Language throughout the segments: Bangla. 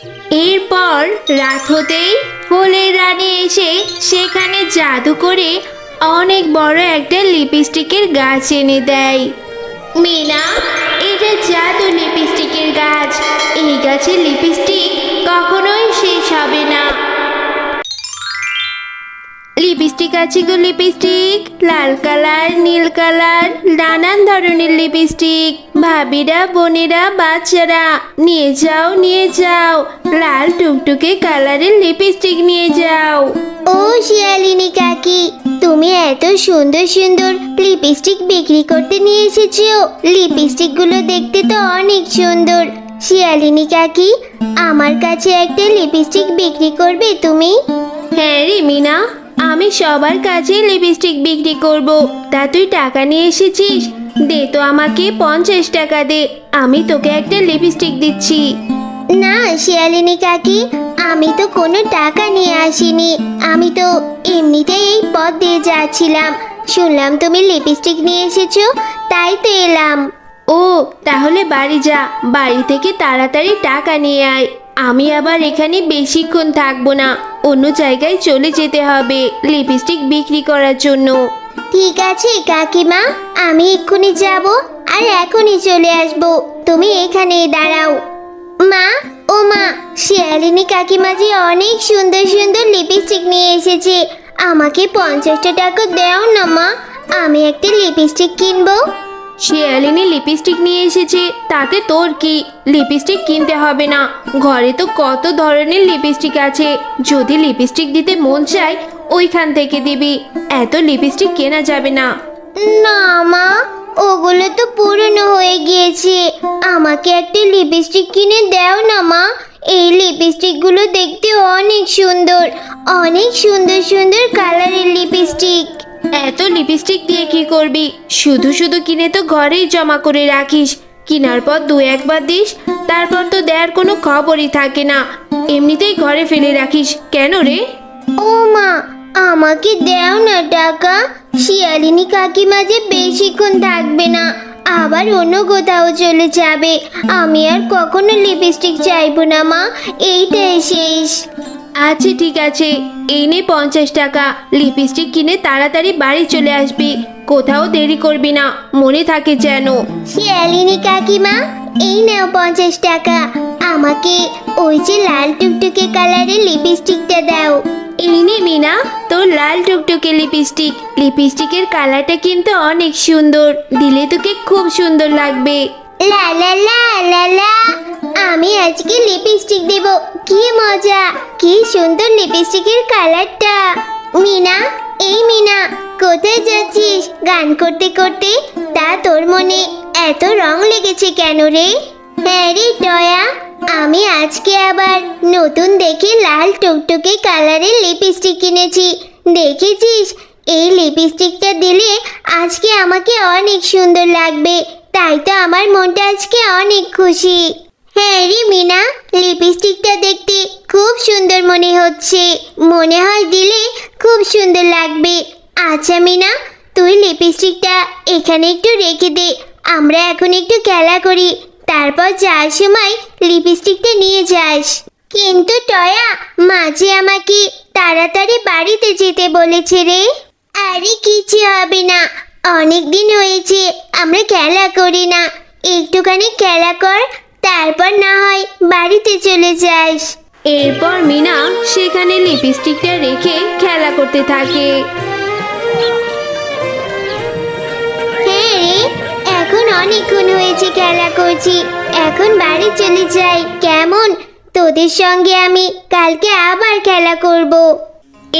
এরপর রাত হতেই ফুলের রানী এসে সেখানে জাদু করে অনেক বড় একটা লিপস্টিকের গাছ এনে দেয়। মিনা, এটা জাদু লিপস্টিকের গাছ। এই গাছের লিপস্টিক কখনোই শেষ হবে না। লিপস্টিক আছে গো, লিপস্টিক লাল কালার, নীল কালার, নানান ধরনের লিপস্টিক। ভাবিরা, বোনেরা, বাচ্চারা নিয়ে যাও, নিয়ে যাও। লাল টুকটুকে কালারের লিপস্টিক নিয়ে যাও। ও শিয়ালিনী কাকি, তুমি এত সুন্দর সুন্দর লিপস্টিক বিক্রি করতে নিয়ে এসেছো। লিপস্টিক গুলো দেখতে তো অনেক সুন্দর। শিয়ালিনী কাকি, আমার কাছে একটা লিপস্টিক বিক্রি করবে তুমি? হ্যাঁ রে মিনা, আমি সবার কাছে লিপস্টিক বিক্রি করব। তা তুই টাকা নিয়ে এসেছিস? দে তো আমাকে 50 টাকা দে, আমি তোকে একটা লিপস্টিক দিচ্ছি। না শিয়ালিনী কাকি, আমি তো কোনো টাকা নিয়ে আসিনি। আমি তো এমনিতেই এই পথ দিয়ে যাচ্ছিলাম, শুনলাম তুমি লিপস্টিক নিয়ে এসেছো, তাই তো এলাম। ও, তাহলে বাড়ি যা, বাড়ি থেকে তাড়াতাড়ি টাকা নিয়ে আয়। আমি আবার এখানে বেশিক্ষণ থাকবো না, অন্য জায়গায় চলে যেতে হবে লিপস্টিক বিক্রি করার জন্য। ঠিক আছে কাকিমা, আমি এক্ষুনি যাব আর এখনই চলে আসব। তুমি এখানেই দাঁড়াও। মা, ও মা, শিয়ালিনী কাকিমা যে অনেক সুন্দর সুন্দর লিপস্টিক নিয়ে এসেছে। আমাকে 50 টাকা দাও না মা, আমি একটা লিপস্টিক কিনবো। শিয়ালিনী লিপস্টিক নিয়ে এসেছে, তাতে তোর কি? লিপস্টিক কিনতে হবে না, ঘরে তো কত ধরনের লিপস্টিক আছে। যদি লিপস্টিক দিতে মন চায় ওইখান থেকে দিবি, এত লিপস্টিক কেনা যাবে না। না মা, ওগুলো তো পুরনো হয়ে গিয়েছে। আমাকে একটা লিপস্টিক কিনে দাও না মা। এই লিপস্টিকগুলো দেখতে অনেক সুন্দর, অনেক সুন্দর সুন্দর কালারের লিপস্টিক। এত লিপস্টিক দিয়ে কি করবি? শুধু শুধু কিনে তো ঘরেই জমা করে রাখিস, কেনার পর দু একবার দিস, তারপর তো দেওয়ার কোনো খবরই থাকে না। এমনিতেই ঘরে ফেলে রাখিস কেন রে? ও মা, আমাকে দাও না টাকা। শিয়ালিনী কাকিমা যে বেশিক্ষণ থাকবে না, আবার অন্য কোথাও চলে যাবে। আমি আর কখনো লিপস্টিক চাইবো না মা, এইটাই শেষ। আচ্ছা ঠিক আছে, এই নে 50 টাকা। লিপস্টিক কিনে তাড়াতাড়ি বাড়ি চলে আসবি, কোথাও দেরি করবি না, মনে থাকে যেন। শিয়ালিনী কাকিমা, এই নাও 50 টাকা। আমাকে ওই যে লাল টুকটুকে কালারের লিপস্টিকটা দাও। এই নে মিনা, তোর লাল টুকটুকে লিপস্টিক। লিপস্টিকের কালারটা কিন্তু অনেক সুন্দর, দিলে তোকে খুব সুন্দর লাগবে। লা লা লা লা লা, আমি আজকে লিপস্টিক দেব। কি মজা, কি সুন্দর লিপস্টিকের কালারটা। মিনা, এই মিনা, কোথায় যাচ্ছিস গান করতে করতে? তা তোর মনে এত রং লেগেছে কেন রে? হ্যাঁ রে টয়া, আমি আজকে আবার নতুন দেখে লাল টুকটুকে কালারের লিপস্টিক কিনেছি। দেখেছিস, এই লিপস্টিকটা দিলে আজকে আমাকে অনেক সুন্দর লাগবে, তাই তো আমার মনটা আজকে অনেক খুশি। হ্যাঁ রে মিনা, লিপস্টিকটা দেখতে খুব সুন্দর মনে হচ্ছে, মনে হয় দিলে খুব সুন্দর লাগবে। আচ্ছা মিনা, তুই লিপস্টিকটা এখানে একটু রেখে দে, আমরা এখন একটু খেলা করি, তারপর যাওয়ার সময় লিপস্টিকটা নিয়ে যাস। কিন্তু টয়া, মাঝে আমাকে তাড়াতাড়ি বাড়িতে যেতে বলেছে রে। আরে কিছু হবে না, অনেক দিন হয়েছে আমরা খেলা করি না, একটুখানি খেলা কর, তারপর না হয় বাড়িতে চলে যাস। এরপর মিনা সেখানে লিপস্টিকটা রেখে খেলা করতে থাকে। হ্যাঁ রে, এখন অনেকক্ষণ হয়েছে খেলা করছি, এখন বাড়ি চলে যাই কেমন? তোদের সঙ্গে আমি কালকে আবার খেলা করব।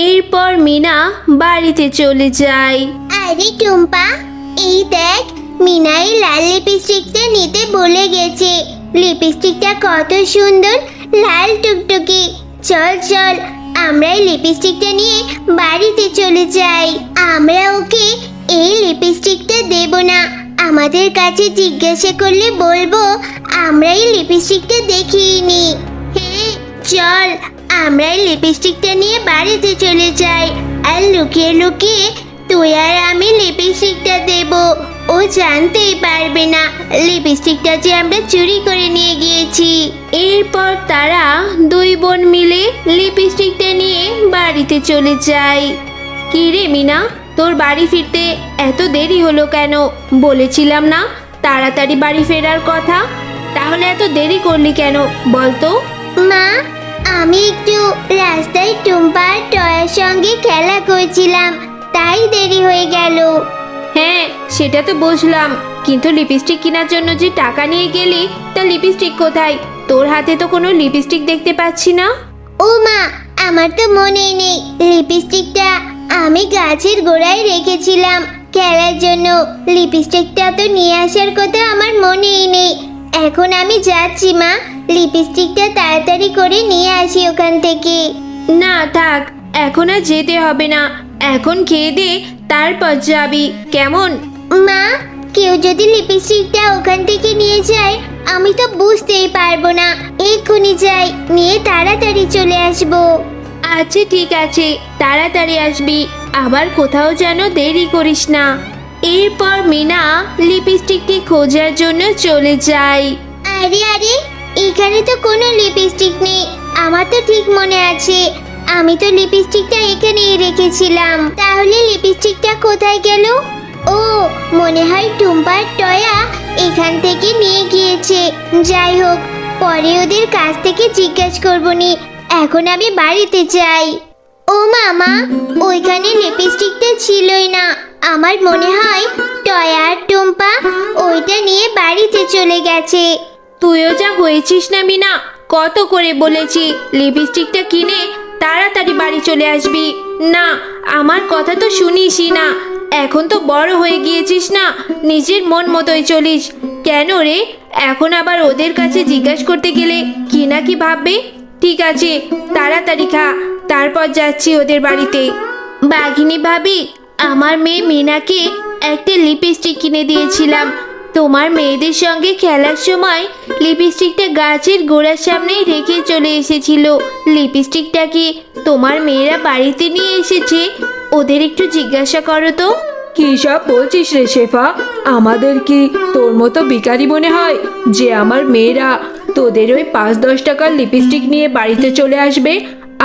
এরপর মিনা বাড়িতে চলে যায়। আরে টুম্পা, এই দেখ, মিনা এই লাল লিপস্টিকটা নিতে ভুলে গেছে। লিপস্টিকটা কত সুন্দর, লাল টুকটুকি। চল চল, আমরা এই লিপস্টিকটা নিয়ে বাড়িতে চলে যাই। আমরা ওকে এই লিপস্টিকটা দেব না, আমাদের কাছে জিজ্ঞাসা করলে বলবো আমরা এই লিপস্টিকটা দেখিনি। হ্যাঁ চল, আমরা এই লিপস্টিকটা নিয়ে বাড়িতে চলে যাই, আর লুকিয়ে লুকিয়ে তুই আর আমি লিপস্টিকটা দেব। ও জানতেই পারবে না লিপস্টিকটা যে আমরা চুরি করে নিয়ে গিয়েছি। এরপর তারা দুই বোন মিলে লিপস্টিকটা নিয়ে বাড়িতে চলে যায়। কি রে মিনা, তোর বাড়ি ফিরতে এত দেরি হলো কেন? বলেছিলাম না তাড়াতাড়ি বাড়ি ফেরার কথা, তাহলে এত দেরি করলি কেন বলতো? মা, আমি একটু রাস্তায় টুম্পা আর টয়ার সঙ্গে খেলা করছিলাম, তাই দেরি হয়ে গেল। হ্যাঁ সেটা তো বুঝলাম, কিন্তু লিপস্টিক কেনার জন্য যে টাকা নিয়ে গেলি, তা লিপস্টিক কোথায়? তোর হাতে তো কোনো লিপস্টিক দেখতে পাচ্ছি না। ও মা, আমার তো মনেই নেই লিপস্টিকটা আমি গাছের গোড়ায় রেখেছিলাম খেলার জন্য। লিপস্টিকটা তো নিয়ে আসার কথা আমার মনেই নেই। এখন আমি যাচ্ছি মা, লিপস্টিকটা তাড়াতাড়ি করে নিয়ে আসি ওখান থেকে। না থাক, এখন আর যেতে হবে না, এখন খেয়ে দে তারপর যাবি, কেমন? মা, কেউ যদি লিপস্টিকটা ওখান থেকে নিয়ে যায় আমি তো বুঝতেই পারবো না। এক্ষুনি যাই, নিয়ে তাড়াতাড়ি চলে আসবো। আচ্ছা ঠিক আছে, তাড়াতাড়ি আসবি, আবার কোথাও যেন দেরি করিস না। এরপর মিনা লিপস্টিকটি খোঁজার জন্য চলে যায়। আরে আরে, এখানে তো কোনো লিপস্টিক নেই। আমার তো ঠিক মনে আছে, আমি তো লিপস্টিকটা এখানেই রেখেছিলাম। তাহলে লিপস্টিকটা কোথায় গেল? ও, মনে হয় টুম্পার টয়া এখান থেকে নিয়ে গিয়েছে। যাই হোক, পরে ওদের কাছ থেকে জিজ্ঞাসা করবনি। এখন আমি বাড়িতে যাই। ও মামা, ওইখানে লিপস্টিকটা ছিলই না। আমার মনে হয় টয়া আর টুম্পা ওইটা নিয়ে বাড়িতে চলে গেছে। তুইও যা হয়েছিস না মিনা, কত করে বলেছি লিপস্টিকটা কিনে তাড়াতাড়ি বাড়ি চলে আসবি, না আমার কথা তো শুনিসই না। এখন তো বড় হয়ে গিয়েছিস না, নিজের মন মতোই চলিস কেন রে? এখন আবার ওদের কাছে জিজ্ঞাসা করতে গেলে কি না কি ভাববে। ঠিক আছে, তাড়াতাড়ি খা, তারপর যাচ্ছি ওদের বাড়িতে। বাঘিনী ভাবি, আমার মেয়ে মিনাকে একটা লিপস্টিক কিনে দিয়েছিলাম। তোমার মেয়েদের সঙ্গে খেলার সময় লিপস্টিকটা গাছের গোড়ার সামনে রেখে চলে এসেছিল। লিপস্টিকটা কি তোমার মেয়েরা বাড়িতে নিয়ে এসেছে? ওদের একটু জিজ্ঞাসা করো তো। কি সব বলছিস রে শেফা? আমাদের কি তোর মতো ভিখারি মনে হয় যে আমার মেয়েরা তোদের ওই 5-10 টাকার লিপস্টিক নিয়ে বাড়িতে চলে আসবে?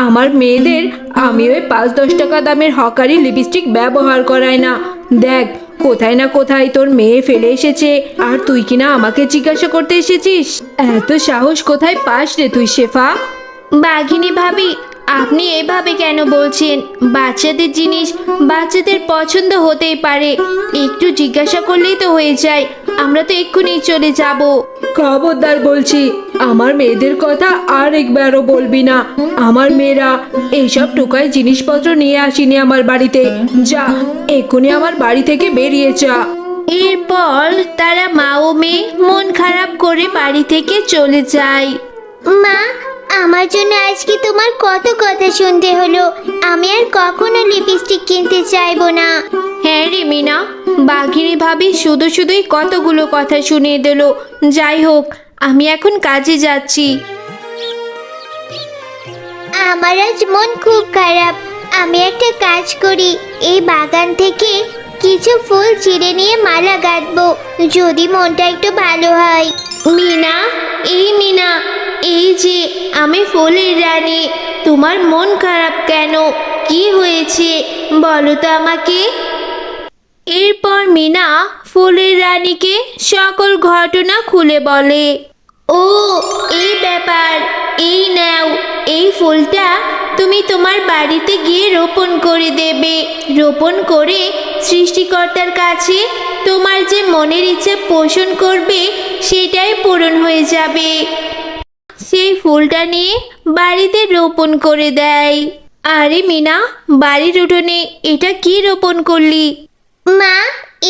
আমার মেয়েদের আমি ওই 5-10 টাকা দামের হকারি লিপস্টিক ব্যবহার করাই না। দেখ, কোথায় না কোথায় তোর মেয়ে ফেলে এসেছে, আর তুই কিনা আমাকে জিজ্ঞাসা করতে এসেছিস? এত সাহস কোথায় পাস রে তুই শেফা? বাঘিনী ভাবি, আপনি এভাবে কেন বলছেন? বাচ্চাদের জিনিস বাচ্চাদের পছন্দ হতেই পারে, একটু জিজ্ঞাসা করলেই তো হয়ে যায়। আমরা তো এক্ষুনি চলে যাব। খবরদার বলছি, আমার মেয়েদের কথা আর একবারও বলবি না। আমার মেয়েরা এইসব টোকাই জিনিসপত্র নিয়ে আসিনি আমার বাড়িতে। যা, এক্ষুনি আমার বাড়ি থেকে বেরিয়ে যা। এরপর তারা মা ও মেয়ে মন খারাপ করে বাড়ি থেকে চলে যায়। মা, আমার জন্য আজকে তোমার কত কথা শুনতে হলো। আমি আর কখনো লিপস্টিক কিনতে চাইবো না। হ্যাঁ রে মিনা, বাঘিনী ভাবি শুধু শুধুই কতগুলো কথা শুনিয়ে দিল। যাই হোক, আমি এখন কাজে যাচ্ছি। আমার আজ মন খুব খারাপ। আমি একটা কাজ করি, এই বাগান থেকে কিছু ফুল ছিঁড়ে নিয়ে মালা গাঁথবো, যদি মনটা একটু ভালো হয়। মিনা, এই মিনা, এই যে আমি ফুলের রানী। তোমার মন খারাপ কেন? কি হয়েছে বলো তো আমাকে। এরপর মিনা ফুলের রানীকে সকল ঘটনা খুলে বলে। ও, এই ব্যাপার, এই নাও, এই ফুলটা তুমি তোমার বাড়িতে গিয়ে রোপণ করে দেবে। রোপণ করে সৃষ্টিকর্তার কাছে তোমার যে মনের ইচ্ছা পোষণ করবে সেটাই পূরণ হয়ে যাবে। সেই ফুলটা নিয়ে বাড়িতে রোপণ করে দেয়। আরে মিনা, বাড়ির উঠোনে এটা কি রোপণ করলি? মা,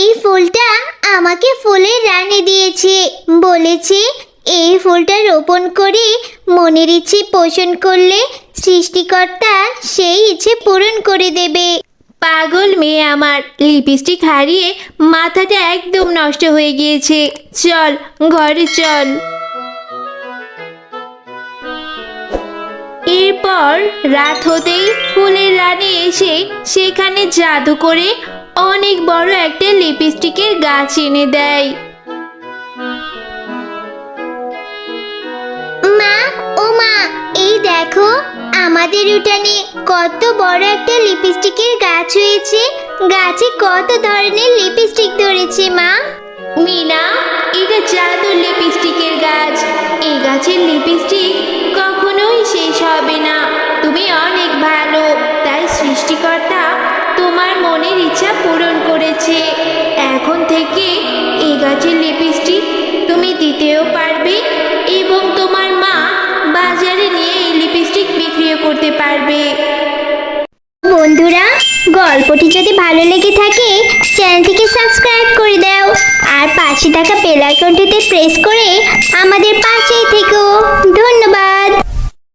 এই ফুলটা আমাকে ফুলের রানী দিয়েছে। বলেছে এই ফুলটা রোপণ করে মনের ইচ্ছে পোষণ করলে সৃষ্টিকর্তা সেই ইচ্ছে পূরণ করে দেবে। পাগল মেয়ে আমার, লিপস্টিক হারিয়ে মাথাটা একদম নষ্ট হয়ে গিয়েছে। চল ঘরে চল। এরপর রাত হতেই ফুলের রানী এসে সেখানে জাদু করে অনেক বড় একটা লিপস্টিকের গাছ এনে দেয়। মা, ও মা, এই দেখো আমাদের উঠানে কত বড় একটা লিপস্টিকের গাছ হয়েছে। গাছে কত ধরনের লিপস্টিক ধরেছে মা। মিনা, এটা জাদু লিপস্টিকের গাছ। এই গাছের লিপস্টিক কখনোই শেষ হবে না। তুমি অনেক ভালো, তাই সৃষ্টিকর্তা তোমার মনের ইচ্ছা পূরণ করেছে। এখন থেকে এই গাছের লিপস্টিক তুমি দিতেও পারবে এবং তোমার মা বাজারে নিয়ে এই লিপস্টিক বিক্রিও করতে পারবে। বন্ধুরা, গল্পটি যদি ভালো লেগে থাকে চ্যানেলটিকে সাবস্ক্রাইব করে দাও আর পাশে থাকা বেল আইকনটিতে প্রেস করে আমাদের পাশেই থেকো। ধন্যবাদ।